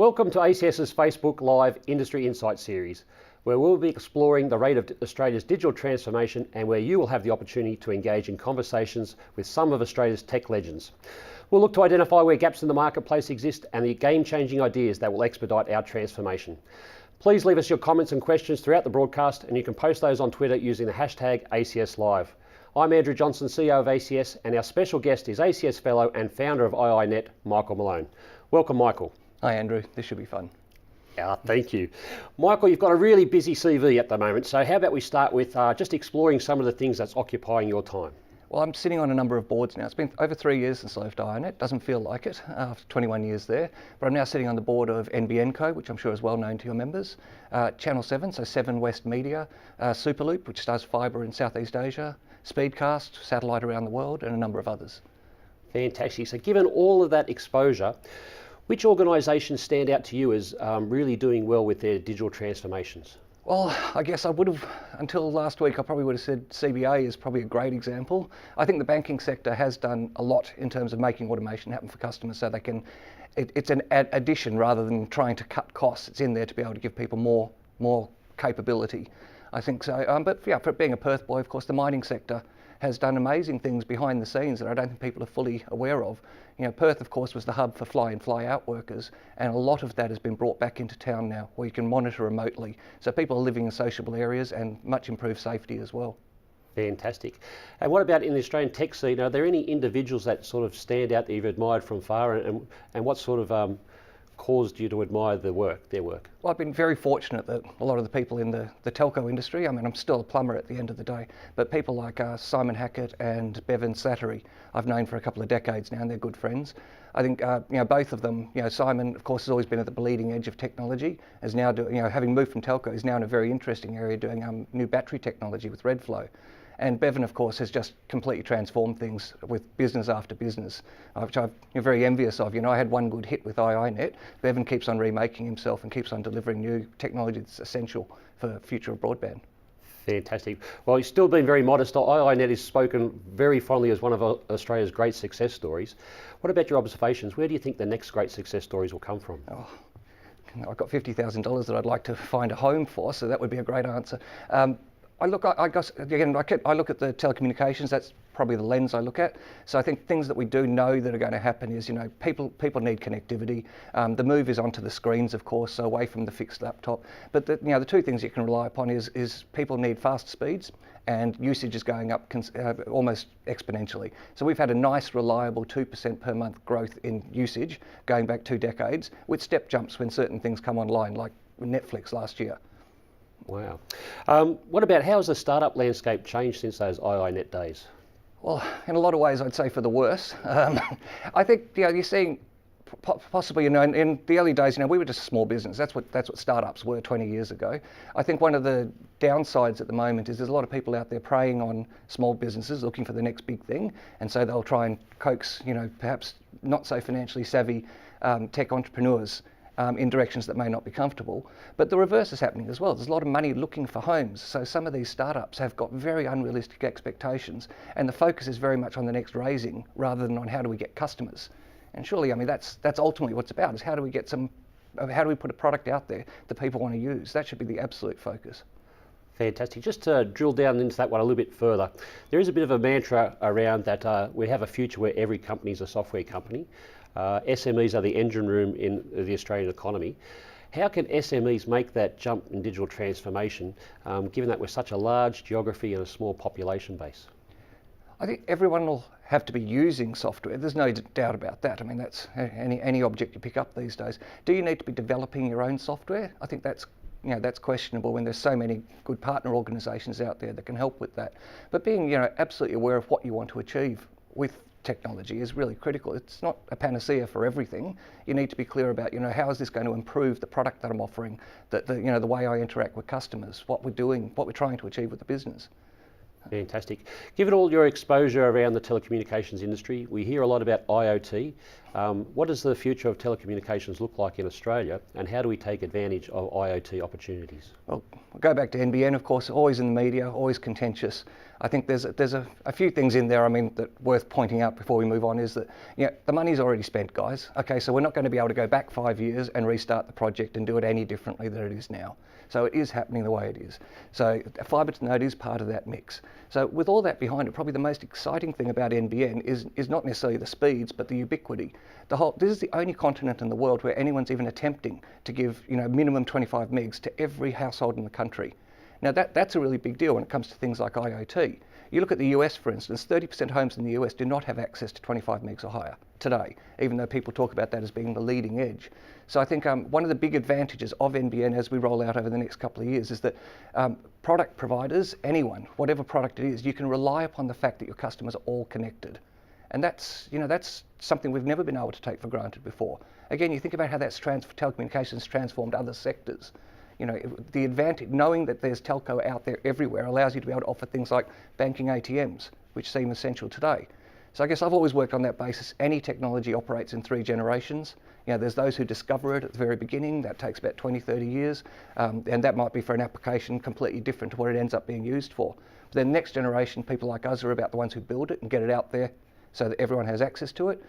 Welcome to ACS's Facebook Live Industry Insights series, where we'll be exploring the rate of Australia's digital transformation and where you will have the opportunity to engage in conversations with some of Australia's tech legends. We'll look to identify where gaps in the marketplace exist and the game-changing ideas that will expedite our transformation. Please leave us your comments and questions throughout the broadcast, and you can post those on Twitter using the hashtag ACS Live. I'm Andrew Johnson, CEO of ACS, and our special guest is ACS Fellow and founder of iiNet, Michael Malone. Welcome, Michael. Hi Andrew, this should be fun. Thank you. Michael, you've got a really busy CV at the moment, so how about we start with just exploring some of the things that's occupying your time? Well, I'm sitting on a number of boards now. It's been over 3 years since I left iiNet. Doesn't feel like it after 21 years there, but I'm now sitting on the board of NBN Co, which I'm sure is well known to your members, Channel 7, so Seven West Media, Superloop, which does fibre in Southeast Asia, Speedcast, satellite around the world, and a number of others. Fantastic. So given all of that exposure, which organisations stand out to you as really doing well with their digital transformations? Well, I guess I would have, until last week, I probably would have said CBA is probably a great example. I think the banking sector has done a lot in terms of making automation happen for customers so they can, it's an addition rather than trying to cut costs. It's in there to be able to give people more capability. I think so, but yeah, for being a Perth boy, of course, the mining sector has done amazing things behind the scenes that I don't think people are fully aware of. You know, Perth, of course, was the hub for fly-in, fly-out workers, and a lot of that has been brought back into town now, where you can monitor remotely. So people are living in sociable areas and much improved safety as well. Fantastic. And what about in the Australian tech scene? Are there any individuals that sort of stand out that you've admired from far, and what sort of caused you to admire their work? Well, I've been very fortunate that a lot of the people in the telco industry, I mean, I'm still a plumber at the end of the day, but people like Simon Hackett and Bevan Slattery, I've known for a couple of decades now, and they're good friends. I think, both of them, Simon, of course, has always been at the bleeding edge of technology, is now doing, having moved from telco, is now in a very interesting area doing new battery technology with Redflow. And Bevan, of course, has just completely transformed things with business after business, which I'm very envious of. I had one good hit with iiNet. Bevan keeps on remaking himself and keeps on delivering new technology that's essential for the future of broadband. Fantastic. Well, he's still been very modest. iiNet is spoken very fondly as one of Australia's great success stories. What about your observations? Where do you think the next great success stories will come from? Oh, I've got $50,000 that I'd like to find a home for, so that would be a great answer. I look at the telecommunications. That's probably the lens I look at. So I think things that we do know that are going to happen is, people need connectivity. The move is onto the screens, of course, so away from the fixed laptop. But the two things you can rely upon is people need fast speeds, and usage is going up almost exponentially. So we've had a nice, reliable 2% per month growth in usage going back 2 decades, with step jumps when certain things come online, like Netflix last year. Wow. What about how has the startup landscape changed since those iiNet days? Well, in a lot of ways, I'd say for the worse. I think you're seeing possibly in the early days, we were just a small business. That's what startups were 20 years ago. I think one of the downsides at the moment is there's a lot of people out there preying on small businesses looking for the next big thing, and so they'll try and coax perhaps not so financially savvy tech entrepreneurs in directions that may not be comfortable. But the reverse is happening as well. There's a lot of money looking for homes. So some of these startups have got very unrealistic expectations, and the focus is very much on the next raising rather than on how do we get customers. And surely, that's ultimately what it's about, is how do we put a product out there that people want to use? That should be the absolute focus. Fantastic. Just to drill down into that one a little bit further, there is a bit of a mantra around that we have a future where every company is a software company. SMEs are the engine room in the Australian economy. How can SMEs make that jump in digital transformation, given that we're such a large geography and a small population base? I think everyone will have to be using software. There's no doubt about that. That's any object you pick up these days. Do you need to be developing your own software? I think that's questionable when there's so many good partner organisations out there that can help with that. But being absolutely aware of what you want to achieve with technology is really critical. It's not a panacea for everything. You need to be clear about, how is this going to improve the product that I'm offering, the way I interact with customers, what we're doing, what we're trying to achieve with the business. Fantastic. Given all your exposure around the telecommunications industry, we hear a lot about IoT. What does the future of telecommunications look like in Australia, and how do we take advantage of IoT opportunities? Well, we'll go back to NBN, of course, always in the media, always contentious. I think there's a few things in there, I mean, that worth pointing out before we move on is that, the money's already spent, guys. Okay, so we're not going to be able to go back 5 years and restart the project and do it any differently than it is now. So it is happening the way it is. So fibre to node is part of that mix. So with all that behind it, probably the most exciting thing about NBN is not necessarily the speeds, but the ubiquity. This is the only continent in the world where anyone's even attempting to give minimum 25 megs to every household in the country. Now that's a really big deal when it comes to things like IoT. You look at the US, for instance, 30% homes in the US do not have access to 25 megs or higher today, even though people talk about that as being the leading edge. So I think one of the big advantages of NBN as we roll out over the next couple of years is that product providers, anyone, whatever product it is, you can rely upon the fact that your customers are all connected. And that's something we've never been able to take for granted before. Again, you think about how telecommunications transformed other sectors. The advantage, knowing that there's telco out there everywhere allows you to be able to offer things like banking ATMs, which seem essential today. So I guess I've always worked on that basis. Any technology operates in 3 generations. There's those who discover it at the very beginning. That takes about 20, 30 years. And that might be for an application completely different to what it ends up being used for. But then next generation, people like us are about the ones who build it and get it out there so that everyone has access to it.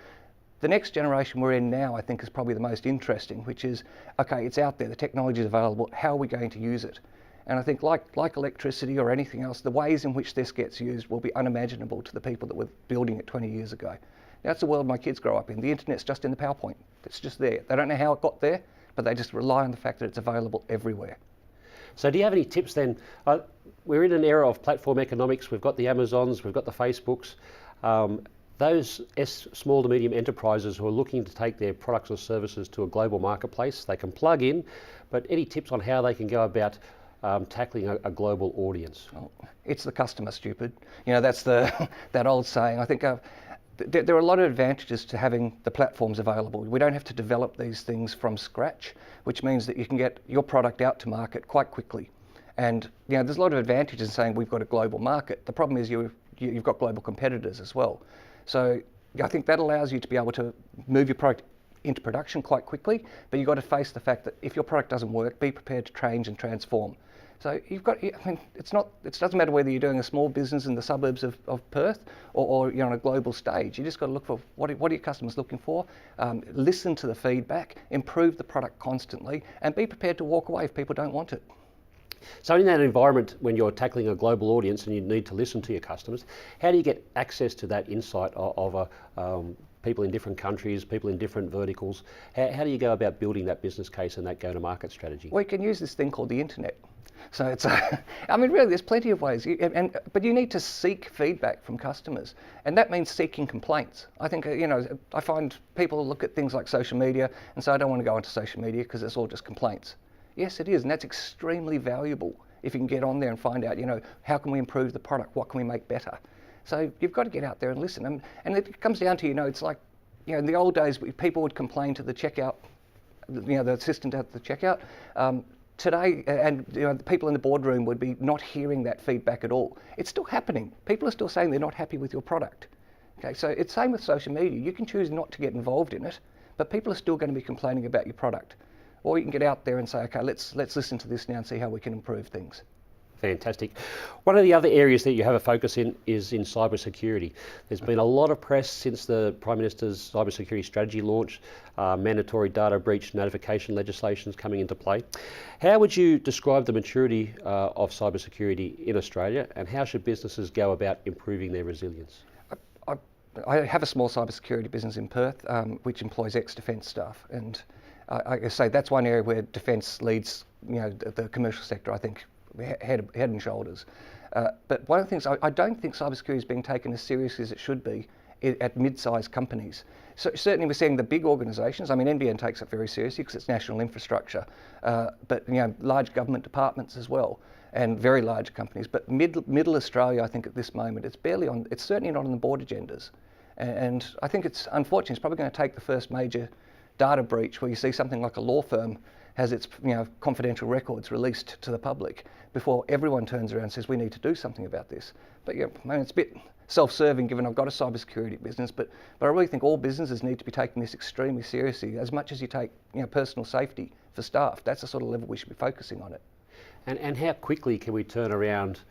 The next generation we're in now, I think, is probably the most interesting, which is, okay, it's out there, the technology is available, how are we going to use it? And I think like electricity or anything else, the ways in which this gets used will be unimaginable to the people that were building it 20 years ago. That's the world my kids grow up in. The internet's just in the PowerPoint. It's just there. They don't know how it got there, but they just rely on the fact that it's available everywhere. So do you have any tips then? We're in an era of platform economics. We've got the Amazons, we've got the Facebooks. Those small to medium enterprises who are looking to take their products or services to a global marketplace, they can plug in, but any tips on how they can go about tackling a global audience? Well, it's the customer, stupid. That's that old saying. I think there are a lot of advantages to having the platforms available. We don't have to develop these things from scratch, which means that you can get your product out to market quite quickly. And there's a lot of advantages in saying we've got a global market. The problem is you've got global competitors as well. So I think that allows you to be able to move your product into production quite quickly, but you've got to face the fact that if your product doesn't work, be prepared to change and transform. So it doesn't matter whether you're doing a small business in the suburbs of Perth or you're on a global stage. You just got to look for what are your customers looking for, listen to the feedback, improve the product constantly, and be prepared to walk away if people don't want it. So in that environment, when you're tackling a global audience and you need to listen to your customers, how do you get access to that insight of people in different countries, people in different verticals? How do you go about building that business case and that go-to-market strategy? Well, you can use this thing called the internet. So it's, really, there's plenty of ways, but you need to seek feedback from customers, and that means seeking complaints. I think, I find people look at things like social media and say, I don't want to go onto social media because it's all just complaints. Yes, it is, and that's extremely valuable if you can get on there and find out, how can we improve the product, what can we make better? So you've got to get out there and listen, and it comes down to, it's like, in the old days, people would complain to the checkout, the assistant at the checkout. Today, and the people in the boardroom would be not hearing that feedback at all. It's still happening. People are still saying they're not happy with your product. Okay, so it's same with social media. You can choose not to get involved in it, but people are still going to be complaining about your product. Or you can get out there and say, okay, let's listen to this now and see how we can improve things. Fantastic. One of the other areas that you have a focus in is in cybersecurity. There's been a lot of press since the Prime Minister's cybersecurity strategy launch, mandatory data breach notification legislation coming into play. How would you describe the maturity of cybersecurity in Australia, and how should businesses go about improving their resilience? I have a small cybersecurity business in Perth, which employs ex-defence staff, and I say that's one area where defence leads, the commercial sector, I think, head and shoulders. But one of the things, I don't think cybersecurity is being taken as seriously as it should be at mid-sized companies. So certainly we're seeing the big organisations. I mean, NBN takes it very seriously because it's national infrastructure, but large government departments as well, and very large companies. But middle Australia, I think at this moment, it's certainly not on the board agendas. And I think it's unfortunate. It's probably going to take the first major data breach where you see something like a law firm has its confidential records released to the public before everyone turns around and says we need to do something about this. But yeah, I mean, it's a bit self-serving given I've got a cybersecurity business, but I really think all businesses need to be taking this extremely seriously, as much as you take personal safety for staff. That's the sort of level we should be focusing on it. And how quickly can we turn around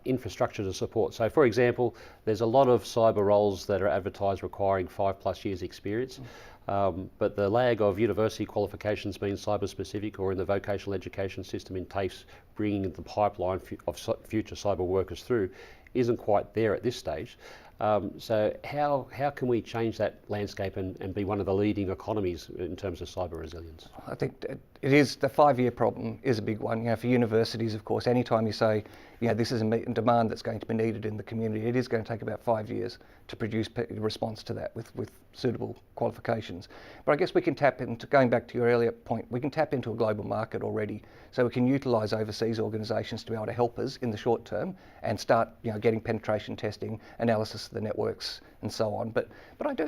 infrastructure to support? So for example, there's a lot of cyber roles that are advertised requiring 5+ years experience, but the lag of university qualifications being cyber specific, or in the vocational education system in TAFEs bringing the pipeline of future cyber workers through, isn't quite there at this stage. So how can we change that landscape and be one of the leading economies in terms of cyber resilience? I think it is, the 5-year problem is a big one. For universities, of course, anytime you say, this is a demand that's going to be needed in the community, it is going to take about 5 years to produce a response to that with suitable qualifications. But I guess we can tap into, going back to your earlier point, we can tap into a global market already. So we can utilise overseas organisations to be able to help us in the short term and start getting penetration testing, analysis of the networks and so on. But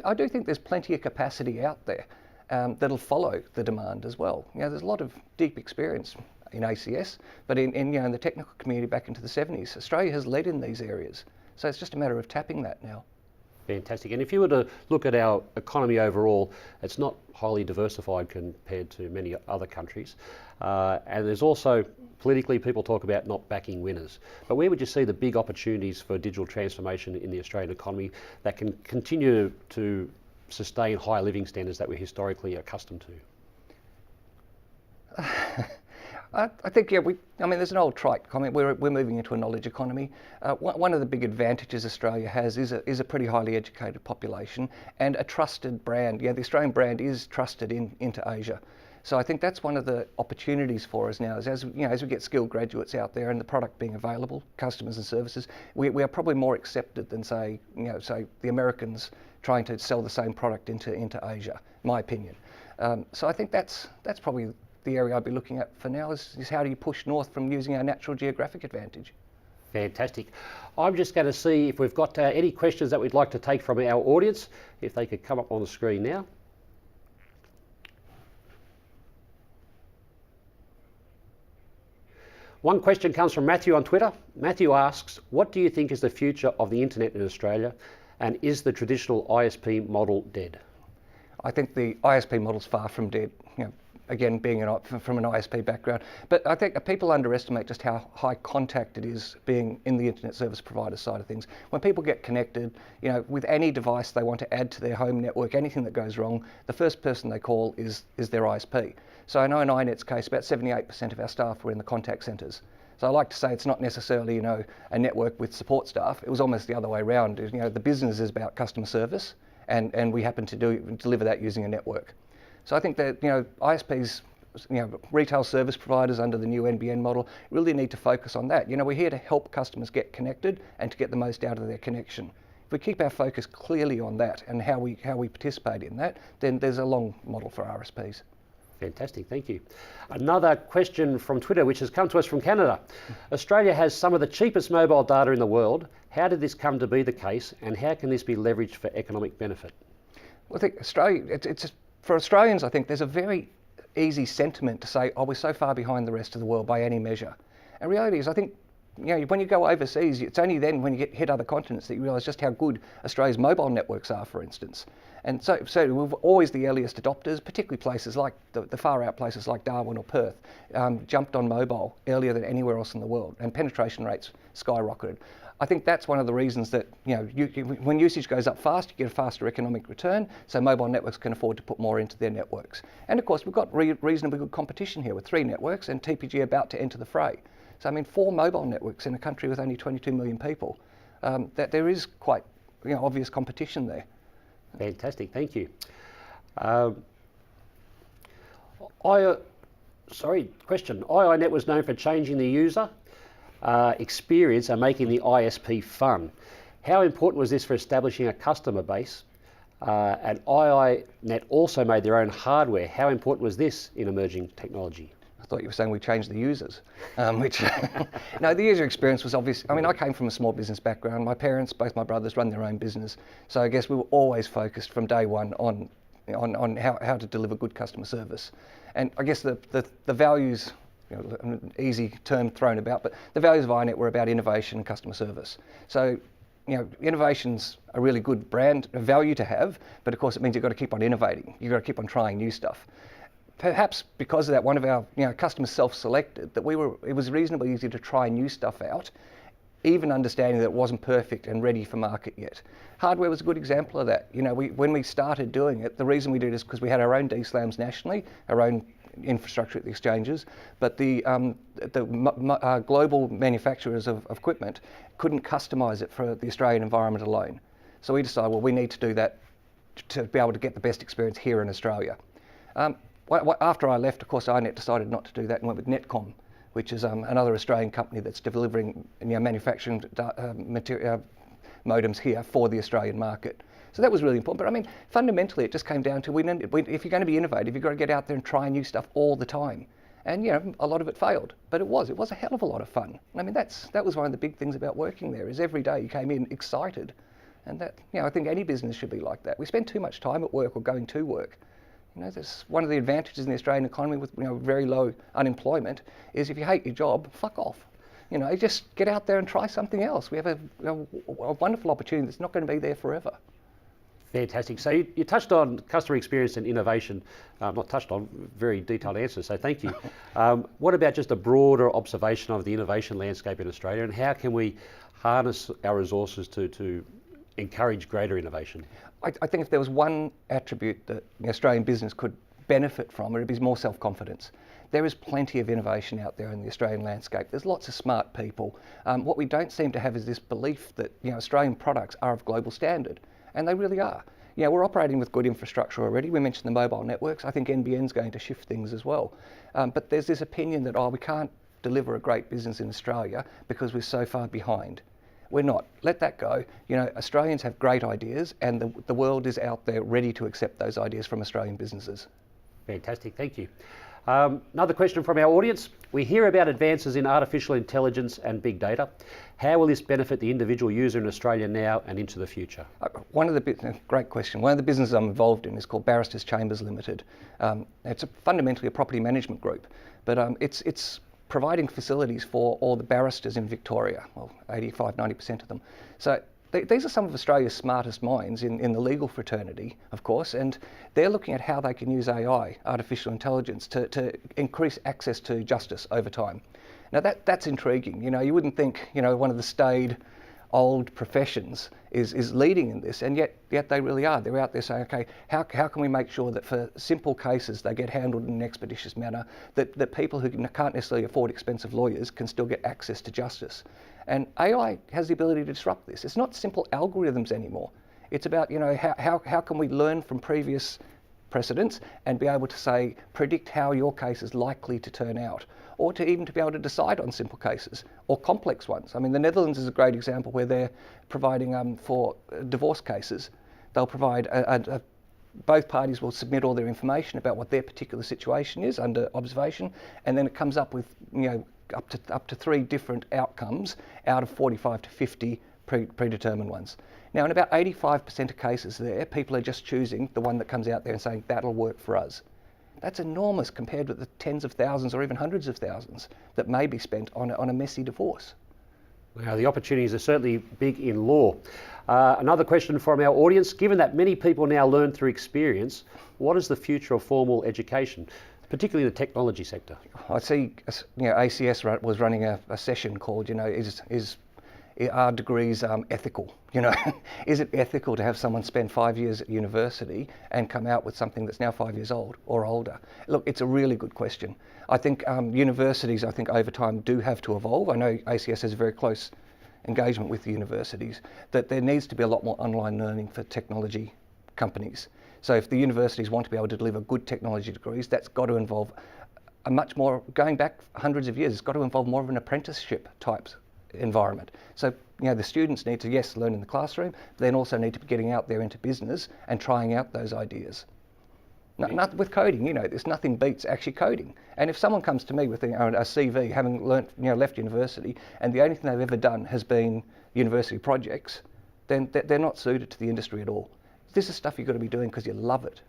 I do think there's plenty of capacity out there that'll follow the demand as well. There's a lot of deep experience in ACS, but in the technical community back into the 70s, Australia has led in these areas. So it's just a matter of tapping that now. Fantastic. And if you were to look at our economy overall, it's not highly diversified compared to many other countries. And there's also, politically, people talk about not backing winners. But where would you see the big opportunities for digital transformation in the Australian economy that can continue to sustain high living standards that we're historically accustomed to? I think, there's an old trite comment, we're moving into a knowledge economy. One of the big advantages Australia has is a pretty highly educated population and a trusted brand. The Australian brand is trusted into Asia. So I think that's one of the opportunities for us now, is as we get skilled graduates out there and the product being available, customers and services, we are probably more accepted than say the Americans trying to sell the same product into Asia, in my opinion. So I think that's probably the area I'd be looking at for now, is how do you push north from using our natural geographic advantage. Fantastic. I'm just going to see if we've got any questions that we'd like to take from our audience, if they could come up on the screen now. One question comes from Matthew on Twitter. Matthew asks, what do you think is the future of the internet in Australia, and is the traditional ISP model dead? I think the ISP model's far from dead. Again, being from an ISP background, but I think people underestimate just how high contact it is being in the internet service provider side of things. When people get connected, with any device they want to add to their home network, anything that goes wrong, the first person they call is their ISP. So I know in iiNet's case, about 78% of our staff were in the contact centres. So I like to say it's not necessarily, a network with support staff. It was almost the other way around. The business is about customer service, and we happen to deliver that using a network. So I think that ISPs, retail service providers under the new NBN model really need to focus on that. We're here to help customers get connected and to get the most out of their connection. If we keep our focus clearly on that and how we participate in that, then there's a long model for RSPs. Fantastic, thank you. Another question from Twitter, which has come to us from Canada. Australia has some of the cheapest mobile data in the world. How did this come to be the case, and how can this be leveraged for economic benefit? Well, I think Australia, for Australians, I think there's a very easy sentiment to say, we're so far behind the rest of the world by any measure. And reality is, I think, when you go overseas, it's only then when you hit other continents that you realise just how good Australia's mobile networks are, for instance. And so we're always the earliest adopters, particularly places like the far out places like Darwin or Perth, jumped on mobile earlier than anywhere else in the world, and penetration rates skyrocketed. I think that's one of the reasons that when usage goes up fast, you get a faster economic return, so mobile networks can afford to put more into their networks. And of course, we've got reasonably good competition here with 3 networks and TPG about to enter the fray. So 4 mobile networks in a country with only 22 million people, that there is quite obvious competition there. Fantastic, thank you. Question. iiNet was known for changing the user experience and making the ISP fun. How important was this for establishing a customer base? And iiNet also made their own hardware. How important was this in emerging technology? I thought you were saying we changed the users, which, no, the user experience was obvious. I came from a small business background. My parents, both my brothers, run their own business. So I guess we were always focused from day one on on how to deliver good customer service. And I guess the values, an easy term thrown about, but the values of iiNet were about innovation and customer service. So, innovation's a really good brand, a value to have, but of course it means you've got to keep on innovating. You've got to keep on trying new stuff. Perhaps because of that, one of our customers self-selected that it was reasonably easy to try new stuff out, even understanding that it wasn't perfect and ready for market yet. Hardware was a good example of that. When we started doing it, the reason we did it is because we had our own DSLAMs nationally, our own infrastructure at the exchanges, but the global manufacturers of equipment couldn't customise it for the Australian environment alone. So we decided, well, we need to do that to be able to get the best experience here in Australia. After I left, of course, iiNet decided not to do that and went with Netcom, which is another Australian company that's delivering manufacturing modems here for the Australian market. So that was really important. But I mean, fundamentally, it just came down to if you're going to be innovative, you've got to get out there and try new stuff all the time. And a lot of it failed, but it was a hell of a lot of fun. I mean, that was one of the big things about working there. Is every day you came in excited, and that I think any business should be like that. We spend too much time at work or going to work. That's one of the advantages in the Australian economy with very low unemployment is if you hate your job, fuck off. Just get out there and try something else. We have a wonderful opportunity that's not going to be there forever. Fantastic. So you touched on customer experience and innovation. Not touched on, very detailed answers, so thank you. What about just a broader observation of the innovation landscape in Australia, and how can we harness our resources to encourage greater innovation? I think if there was one attribute that Australian business could benefit from, it would be more self-confidence. There is plenty of innovation out there in the Australian landscape. There's lots of smart people. What we don't seem to have is this belief that Australian products are of global standard. And they really are. We're operating with good infrastructure already. We mentioned the mobile networks. I think NBN's going to shift things as well. But there's this opinion that, we can't deliver a great business in Australia because we're so far behind. We're not. Let that go. Australians have great ideas, and the world is out there ready to accept those ideas from Australian businesses. Fantastic, thank you. Another question from our audience. We hear about advances in artificial intelligence and big data. How will this benefit the individual user in Australia now and into the future? Great question. One of the businesses I'm involved in is called Barristers Chambers Limited. It's fundamentally a property management group, but it's providing facilities for all the barristers in Victoria, well, 85-90% of them. So these are some of Australia's smartest minds in the legal fraternity, of course, and they're looking at how they can use AI, artificial intelligence, to increase access to justice over time. Now that's intriguing. You wouldn't think one of the staid old professions is leading in this, and yet they really are. They're out there saying, okay, how can we make sure that for simple cases they get handled in an expeditious manner, that people who can't necessarily afford expensive lawyers can still get access to justice. And AI has the ability to disrupt this. It's not simple algorithms anymore. It's about how can we learn from previous precedents and be able to say, predict how your case is likely to turn out, or to even to be able to decide on simple cases or complex ones. I mean, the Netherlands is a great example where they're providing for divorce cases. They'll provide both parties will submit all their information about what their particular situation is under observation, and then it comes up with up to 3 different outcomes out of 45 to 50 predetermined ones. Now, in about 85% of cases there, people are just choosing the one that comes out there and saying, that'll work for us. That's enormous compared with the tens of thousands or even hundreds of thousands that may be spent on a messy divorce. Well, the opportunities are certainly big in law. Another question from our audience. Given that many people now learn through experience, what is the future of formal education, particularly in the technology sector? I see, ACS was running a session called, are degrees ethical? Is it ethical to have someone spend 5 years at university and come out with something that's now 5 years old or older? Look, it's a really good question. I think universities, over time do have to evolve. I know ACS has a very close engagement with the universities, that there needs to be a lot more online learning for technology companies. So if the universities want to be able to deliver good technology degrees, that's got to involve a much more, going back hundreds of years, it's got to involve more of an apprenticeship type environment. So the students need to, yes, learn in the classroom, but then also need to be getting out there into business and trying out those ideas. Not with coding, there's nothing beats actually coding. And if someone comes to me with a CV, having left university, and the only thing they've ever done has been university projects, then they're not suited to the industry at all. This is stuff you've got to be doing because you love it.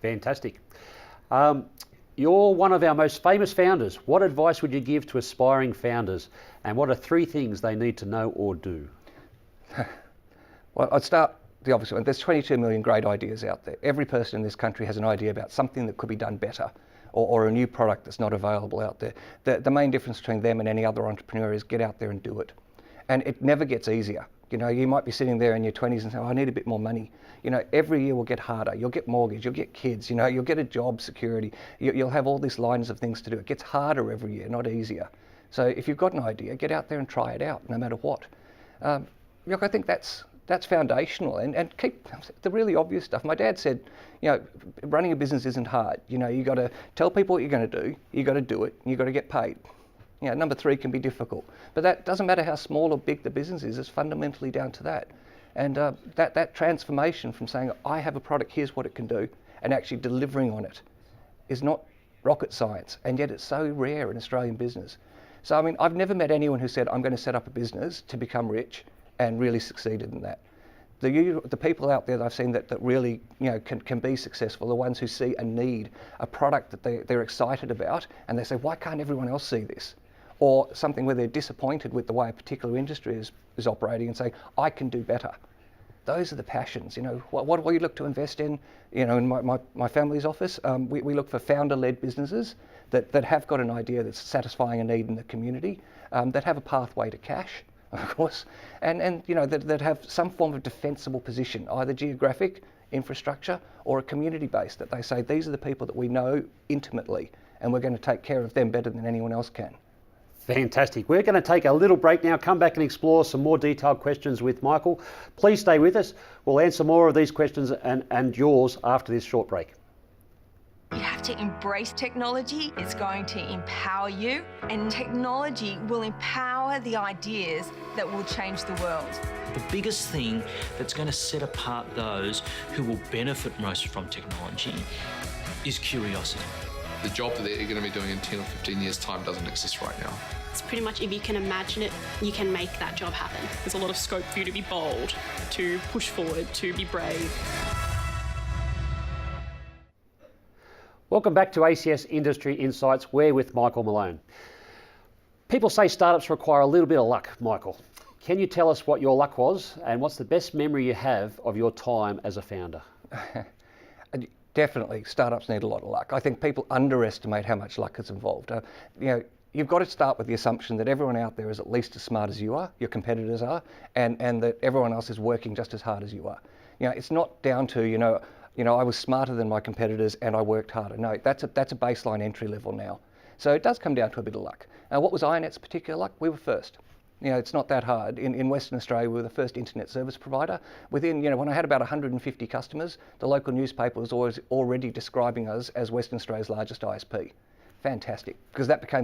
Fantastic. You're one of our most famous founders. What advice would you give to aspiring founders, and what are 3 things they need to know or do? Well, I'd start the obvious one. There's 22 million great ideas out there. Every person in this country has an idea about something that could be done better, or a new product that's not available out there. The main difference between them and any other entrepreneur is get out there and do it. And it never gets easier. You know, you might be sitting there in your 20s and say, oh, I need a bit more money. You know, every year will get harder. You'll get mortgage, you'll get kids, you know, you'll get a job security. You'll have all these lines of things to do. It gets harder every year, not easier. So if you've got an idea, get out there and try it out, no matter what. Look, I think that's foundational, and keep the really obvious stuff. My dad said, you know, running a business isn't hard. You know, you got to tell people what you're going to do, you got to do it, and you got to get paid. You know, number 3 can be difficult, but that doesn't matter how small or big the business is. It's fundamentally down to that, and that transformation from saying I have a product, here's what it can do, and actually delivering on it, is not rocket science, and yet it's so rare in Australian business. So I mean, I've never met anyone who said I'm going to set up a business to become rich and really succeeded in that. The people out there that I've seen that really, you know, can be successful, the ones who see a need, a product that they're excited about, and they say, why can't everyone else see this? Or something where they're disappointed with the way a particular industry is operating and say, I can do better. Those are the passions, you know. What we look to invest in, you know, in my family's office, we look for founder-led businesses that have got an idea that's satisfying a need in the community, that have a pathway to cash, of course, and you know, that have some form of defensible position, either geographic, infrastructure, or a community base, that they say, these are the people that we know intimately, and we're going to take care of them better than anyone else can. Fantastic. We're going to take a little break now, come back and explore some more detailed questions with Michael. Please stay with us. We'll answer more of these questions and yours after this short break. You have to embrace technology. It's going to empower you, and technology will empower the ideas that will change the world. The biggest thing that's going to set apart those who will benefit most from technology is curiosity. The job that they're going to be doing in 10 or 15 years' time doesn't exist right now. It's pretty much, if you can imagine it, you can make that job happen. There's a lot of scope for you to be bold, to push forward, to be brave. Welcome back to ACS Industry Insights. We're with Michael Malone. People say startups require a little bit of luck, Michael. Can you tell us what your luck was, and what's the best memory you have of your time as a founder? Definitely, startups need a lot of luck. I think people underestimate how much luck is involved. You know, you've got to start with the assumption that everyone out there is at least as smart as you are, your competitors are, and that everyone else is working just as hard as you are. You know, it's not down to, you know, I was smarter than my competitors and I worked harder. No, that's a baseline entry level now. So it does come down to a bit of luck. Now, what was iiNet's particular luck? We were first. You know, it's not that hard. In Western Australia, we were the first internet service provider. Within, you know, when I had about 150 customers, the local newspaper was already describing us as Western Australia's largest ISP. Fantastic, because that became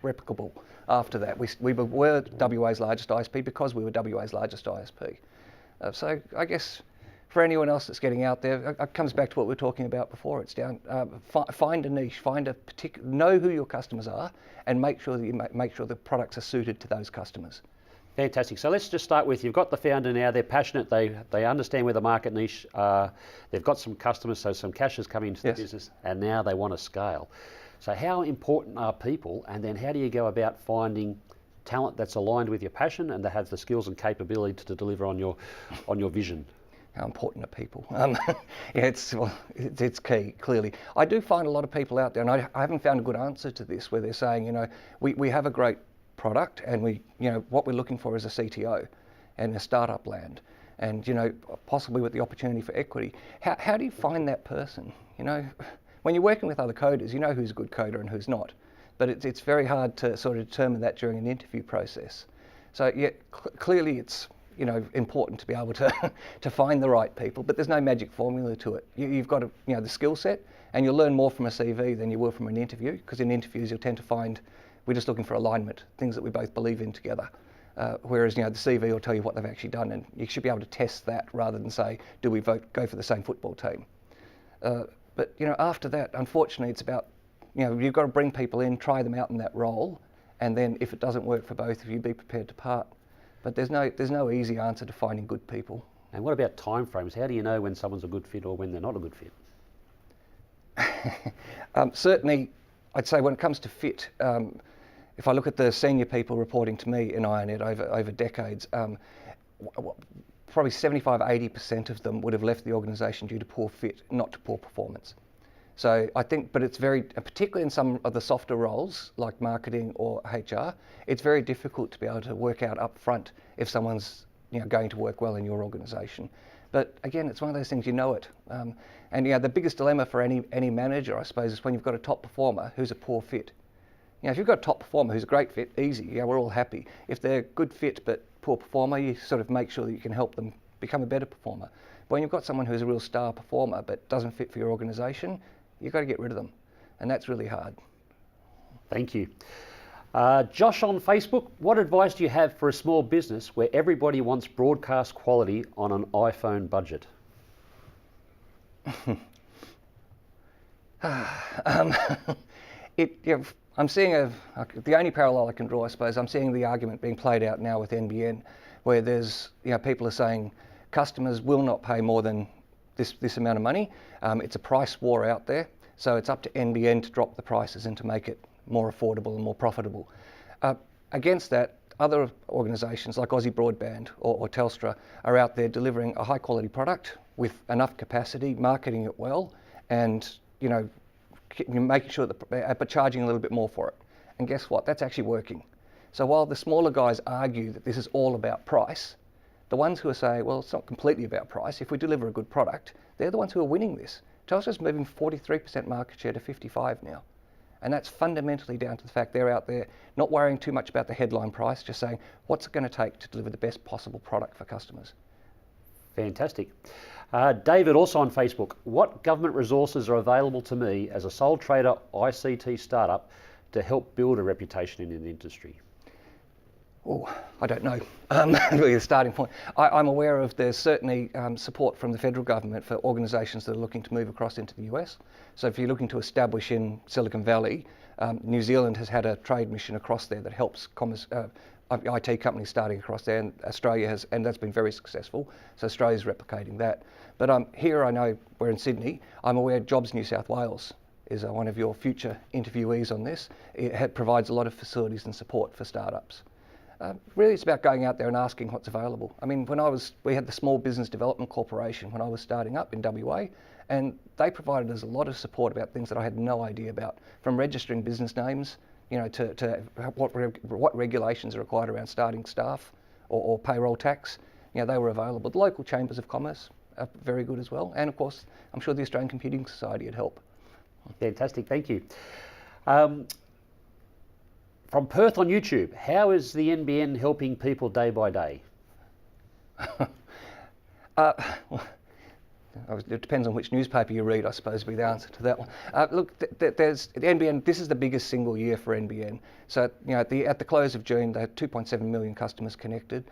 replicable after that. We were WA's largest ISP because we were WA's largest ISP. So I guess for anyone else that's getting out there, it comes back to what we were talking about before. It's down, find a niche, know who your customers are, and make sure that you make sure the products are suited to those customers. Fantastic. So let's just start with, you've got the founder now, they're passionate, they understand where the market niche, they've got some customers, so some cash has come into the business, and now they want to scale. So how important are people, and then how do you go about finding talent that's aligned with your passion and that has the skills and capability to deliver on your vision? How important are people? It's key, clearly. I do find a lot of people out there, and I haven't found a good answer to this, where they're saying, you know, we have a great product, and what we're looking for is a CTO and a startup land, and, you know, possibly with the opportunity for equity. How do you find that person? You know, when you're working with other coders, you know who's a good coder and who's not, but it's very hard to sort of determine that during an interview process. So yeah, clearly it's, you know, important to be able to find the right people, but there's no magic formula to it. You've got to, you know, the skill set, and you'll learn more from a CV than you will from an interview, because in interviews you'll tend to find we're just looking for alignment, things that we both believe in together. Whereas, you know, the CV will tell you what they've actually done, and you should be able to test that rather than say, do we go for the same football team? But, you know, after that, unfortunately, it's about, you know, you've got to bring people in, try them out in that role, and then if it doesn't work for both of you, be prepared to part. But there's no easy answer to finding good people. And what about timeframes? How do you know when someone's a good fit or when they're not a good fit? Certainly, I'd say when it comes to fit, if I look at the senior people reporting to me in iiNet over decades, probably 75–80% of them would have left the organisation due to poor fit, not to poor performance. So I think, but it's very, particularly in some of the softer roles like marketing or HR, it's very difficult to be able to work out up front if someone's going to work well in your organisation. But again, it's one of those things, you know it. And the biggest dilemma for any manager, I suppose, is when you've got a top performer who's a poor fit. If you've got a top performer who's a great fit, easy, we're all happy. If they're good fit but poor performer, you sort of make sure that you can help them become a better performer. But when you've got someone who's a real star performer but doesn't fit for your organisation, you've got to get rid of them. And that's really hard. Thank you. Josh on Facebook, what advice do you have for a small business where everybody wants broadcast quality on an iPhone budget? I'm seeing the only parallel I can draw, I suppose, I'm seeing the argument being played out now with NBN, where there's, people are saying customers will not pay more than this amount of money. It's a price war out there, so it's up to NBN to drop the prices and to make it more affordable and more profitable. Against that, other organisations like Aussie Broadband or Telstra are out there delivering a high quality product with enough capacity, marketing it well, and making sure that, but charging a little bit more for it. And guess what? That's actually working. So while the smaller guys argue that this is all about price, the ones who are saying, well, it's not completely about price. If we deliver a good product, they're the ones who are winning this. Telstra's moving 43% market share to 55 now. And that's fundamentally down to the fact they're out there not worrying too much about the headline price, just saying, what's it going to take to deliver the best possible product for customers? Fantastic. David, also on Facebook, what government resources are available to me as a sole trader ICT startup to help build a reputation in the industry? Oh, I don't know. Really a starting point. I'm aware of there's certainly support from the federal government for organisations that are looking to move across into the US. So if you're looking to establish in Silicon Valley, New Zealand has had a trade mission across there that helps IT companies starting across there, and Australia has, and that's been very successful. So Australia's replicating that. But here I know we're in Sydney. I'm aware Jobs New South Wales is one of your future interviewees on this. It provides a lot of facilities and support for startups. Really, it's about going out there and asking what's available. I mean, we had the Small Business Development Corporation when I was starting up in WA, and they provided us a lot of support about things that I had no idea about, from registering business names, to what regulations are required around starting staff or payroll tax. They were available. The local chambers of commerce are very good as well, and of course, I'm sure the Australian Computing Society would help. Fantastic, thank you. From Perth on YouTube, how is the NBN helping people day by day? It depends on which newspaper you read, I suppose, would be the answer to that one. Look, there's the NBN. This is the biggest single year for NBN. So, at the close of June, they had 2.7 million customers connected,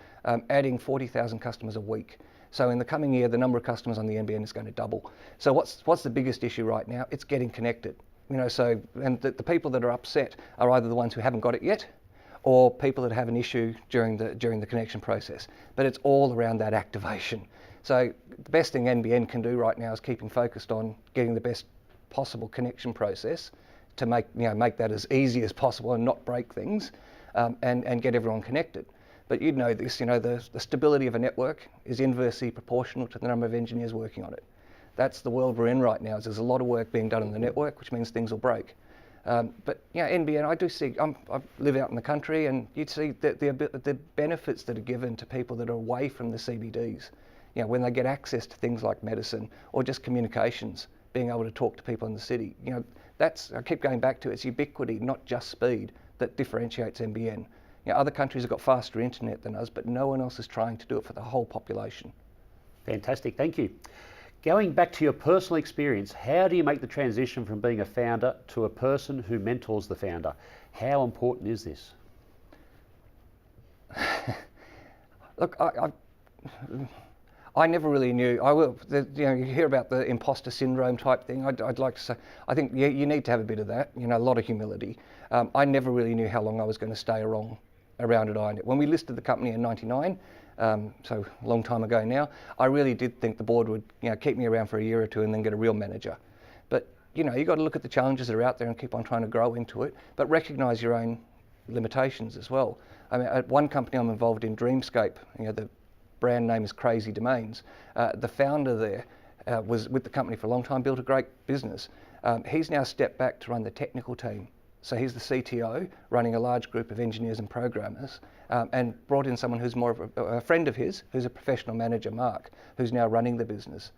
adding 40,000 customers a week. So in the coming year, the number of customers on the NBN is going to double. So what's the biggest issue right now? It's getting connected. So and the people that are upset are either the ones who haven't got it yet, or people that have an issue during the connection process. But it's all around that activation. So the best thing NBN can do right now is keeping focused on getting the best possible connection process to make that as easy as possible and not break things, and get everyone connected. But you'd know this, the stability of a network is inversely proportional to the number of engineers working on it. That's the world we're in right now. There's a lot of work being done on the network, which means things will break. But NBN, I do see, I live out in the country, and you'd see the benefits that are given to people that are away from the CBDs. When they get access to things like medicine or just communications, being able to talk to people in the city. I keep going back to it's ubiquity, not just speed, that differentiates NBN. Other countries have got faster internet than us, but no one else is trying to do it for the whole population. Fantastic, thank you. Going back to your personal experience, how do you make the transition from being a founder to a person who mentors the founder? How important is this? Look, I never really knew. You hear about the imposter syndrome type thing. I'd like to say, I think you need to have a bit of that. A lot of humility. I never really knew how long I was going to stay around at iiNet. When we listed the company in '99, so a long time ago now, I really did think the board would keep me around for a year or two and then get a real manager. But you've got to look at the challenges that are out there and keep on trying to grow into it, but recognise your own limitations as well. I mean, at one company I'm involved in, Dreamscape, the brand name is Crazy Domains. The founder there was with the company for a long time, built a great business. He's now stepped back to run the technical team. So he's the CTO, running a large group of engineers and programmers, and brought in someone who's more of a friend of his, who's a professional manager, Mark, who's now running the business.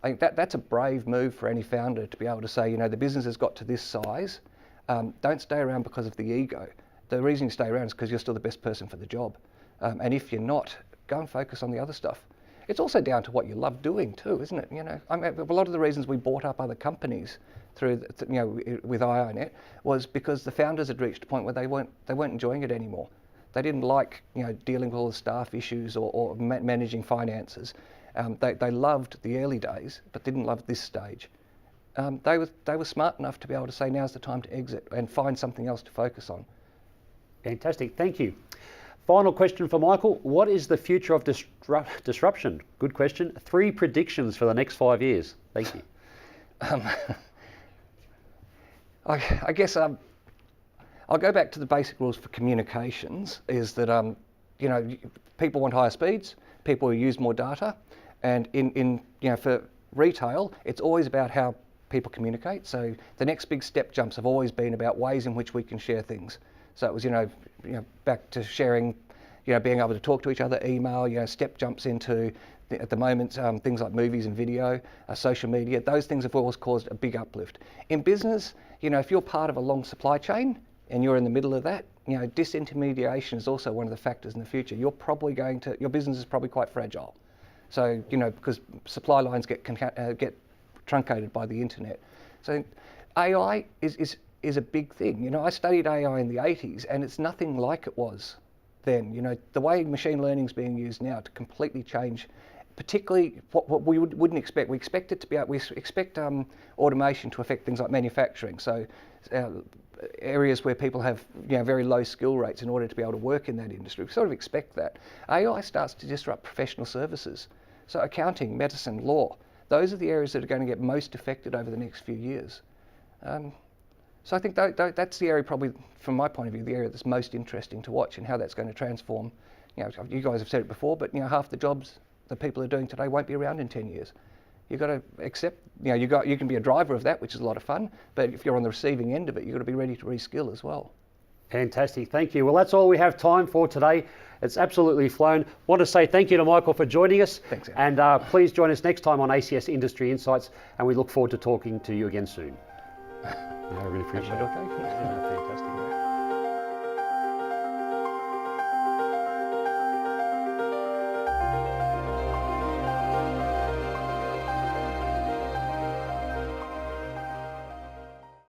I think that's a brave move for any founder to be able to say, the business has got to this size, don't stay around because of the ego. The reason you stay around is because you're still the best person for the job. And if you're not, go and focus on the other stuff. It's also down to what you love doing too, isn't it? I mean, a lot of the reasons we bought up other companies through, with iiNet was because the founders had reached a point where they weren't enjoying it anymore. They didn't like, dealing with all the staff issues or managing finances. They loved the early days, but didn't love this stage. They were smart enough to be able to say, now's the time to exit and find something else to focus on. Fantastic, thank you. Final question for Michael. What is the future of disruption? Good question. 3 predictions for the next 5 years. Thank you. I guess I'll go back to the basic rules for communications, is that people want higher speeds, people use more data, and for retail, it's always about how people communicate. So the next big step jumps have always been about ways in which we can share things. So it was, back to sharing, being able to talk to each other, email, step jumps into, at the moment, things like movies and video, social media. Those things have always caused a big uplift. In business, if you're part of a long supply chain and you're in the middle of that, disintermediation is also one of the factors in the future. Your business is probably quite fragile. So, because supply lines get truncated by the internet. So AI is a big thing. I studied AI in the 80s and it's nothing like it was then. The way machine learning is being used now to completely change, particularly what we wouldn't expect. We expect it to be, we expect automation to affect things like manufacturing. So areas where people have very low skill rates in order to be able to work in that industry. We sort of expect that. AI starts to disrupt professional services. So accounting, medicine, law, those are the areas that are going to get most affected over the next few years. So I think that's the area, probably from my point of view, the area that's most interesting to watch and how that's going to transform. You guys have said it before, but half the jobs that people are doing today won't be around in 10 years. You've got to accept, you can be a driver of that, which is a lot of fun, but if you're on the receiving end of it, you've got to be ready to reskill as well. Fantastic, thank you. Well, that's all we have time for today. It's absolutely flown. Want to say thank you to Michael for joining us. Thanks, Aaron. And please join us next time on ACS Industry Insights, and we look forward to talking to you again soon. I really appreciate it. Okay. Yeah, fantastic.